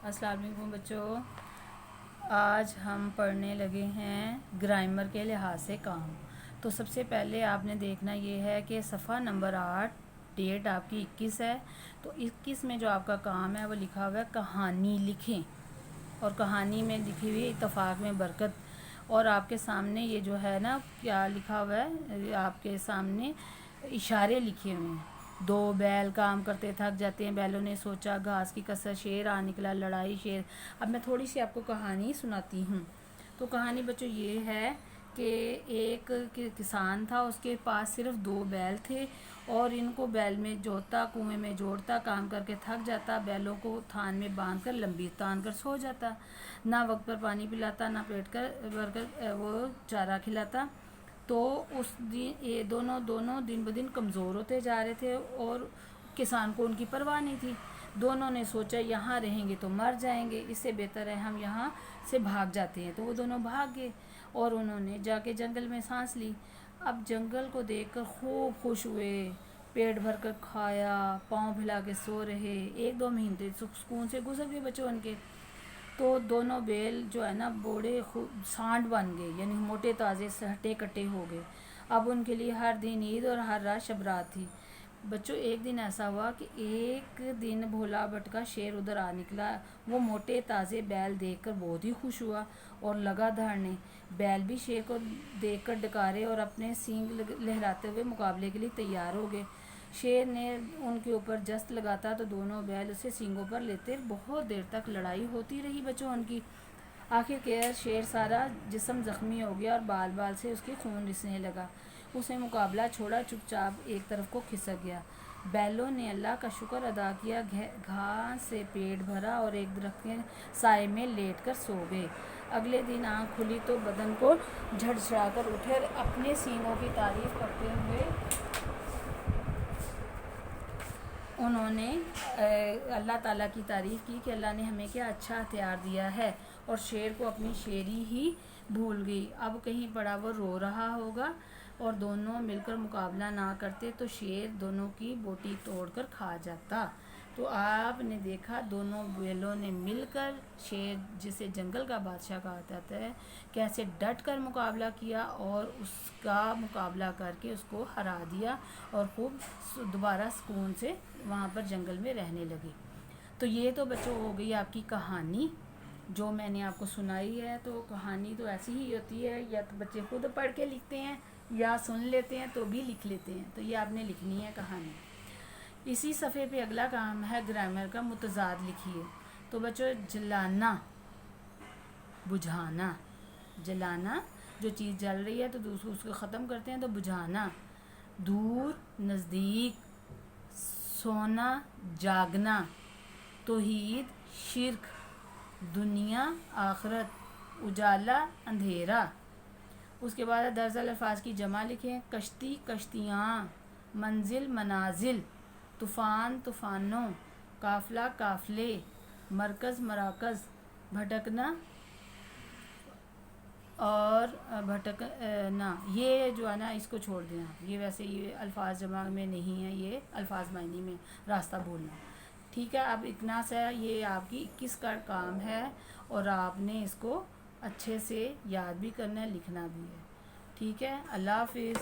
अस्सलाम वालेकुम बच्चों। आज हम पढ़ने लगे हैं ग्रामर के लिहाज से काम। तो सबसे पहले आपने देखना ये है कि सफ़ा नंबर 8, डेट आपकी 21 है। तो 21 में जो आपका काम है वो लिखा हुआ है कहानी लिखें, और कहानी में लिखी हुई इत्तफाक में बरकत। और आपके सामने ये जो है ना क्या लिखा हुआ है, आपके सामने इशारे लिखे हुए हैं। दो बैल काम करते थक जाते हैं, बैलों ने सोचा घास की कसर, शेर आ निकला लड़ाई शेर। अब मैं थोड़ी सी आपको कहानी सुनाती हूँ। तो कहानी बच्चों ये है कि एक किसान था, उसके पास सिर्फ 2 बैल थे और इनको बैल में जोतता, कुएं में जोड़ता, काम करके थक जाता, बैलों को थान में बांध कर लंबी तान कर सो जाता। ना वक्त पर पानी पिलाता, ना पेट भर वो चारा खिलाता। तो उस दिन ये दोनों दिन ब दिन कमज़ोर होते जा रहे थे और किसान को उनकी परवाह नहीं थी। दोनों ने सोचा यहाँ रहेंगे तो मर जाएंगे, इससे बेहतर है हम यहाँ से भाग जाते हैं। तो वो दोनों भाग गए और उन्होंने जाके जंगल में सांस ली। अब जंगल को देखकर खूब खुश हुए, पेट भर कर खाया, पाँव फैला के सो रहे। 1-2 महीने सुकून से गुजर गए बच्चों उनके। तो दोनों बैल जो है ना बूढ़े सांड बन गए, यानी मोटे ताज़े से हटे कटे हो गए। अब उनके लिए हर दिन ईद और हर रात शबरात थी। बच्चों एक दिन ऐसा हुआ कि एक दिन भोला भटका शेर उधर आ निकला। वो मोटे ताज़े बैल देखकर बहुत ही खुश हुआ और लगा दहाड़ने। बैल भी शेर को देखकर डकारे और अपने सींग लहराते हुए मुकाबले के लिए तैयार हो गए। शेर ने उनके ऊपर जस्त लगाता तो दोनों बैल उसे सींगों पर लेते। बहुत देर तक लड़ाई होती रही बच्चों उनकी। आखिर शेर सारा जिस्म ज़ख्मी हो गया और बाल बाल से उसके खून रिसने लगा। उसने मुकाबला छोड़ा, चुपचाप एक तरफ को खिसक गया। बैलों ने अल्लाह का शुक्र अदा किया, घास से पेट भरा और एक दरख्त के साए में लेट कर सो गए। अगले दिन आँख खुली तो बदन को झड़झड़ा कर उठे और अपने सींगों की तारीफ करते हुए उन्होंने अल्लाह ताला की तारीफ़ की कि अल्लाह ने हमें क्या अच्छा हथियार दिया है, और शेर को अपनी शेरी ही भूल गई। अब कहीं पड़ा वो रो रहा होगा और दोनों मिलकर मुकाबला ना करते तो शेर दोनों की बोटी तोड़कर खा जाता। तो आपने देखा दोनों बैलों ने मिलकर शेर, जिसे जंगल का बादशाह कहा जाता है, कैसे डट कर मुकाबला किया और उसका मुकाबला करके उसको हरा दिया और खूब दोबारा सुकून से वहाँ पर जंगल में रहने लगे। तो ये तो बच्चों हो गई आपकी कहानी जो मैंने आपको सुनाई है। तो कहानी तो ऐसी ही होती है, या तो बच्चे खुद पढ़ के लिखते हैं या सुन लेते हैं तो भी लिख लेते हैं। तो ये आपने लिखनी है कहानी। इसी सफ़े पे अगला काम है ग्रामर का मुतज़ाद लिखिए। तो बच्चों जलाना, बुझाना। जलाना जो चीज़ जल रही है तो दूसरों उसको ख़त्म करते हैं तो बुझाना। दूर नज़दीक, सोना जागना, तौहीद शिर्क, दुनिया आखरत, उजाला अंधेरा। उसके बाद दरअसल अल्फाज की जमा लिखें। कश्ती कश्तियाँ, मंजिल मनाजिल, तूफ़ान तूफ़ानों, काफ़िला काफ़िले, मरकज़ मराकज़, भटकना और भटकना। ये जो है ना इसको छोड़ दें आप, ये वैसे ये अल्फाज जमा में नहीं है, ये अल्फाज मायने में रास्ता बोलना। ठीक है, अब इतना सा ये आपकी 21 का काम है और आपने इसको अच्छे से याद भी करना है, लिखना भी है। ठीक है, अल्लाह हाफिज़।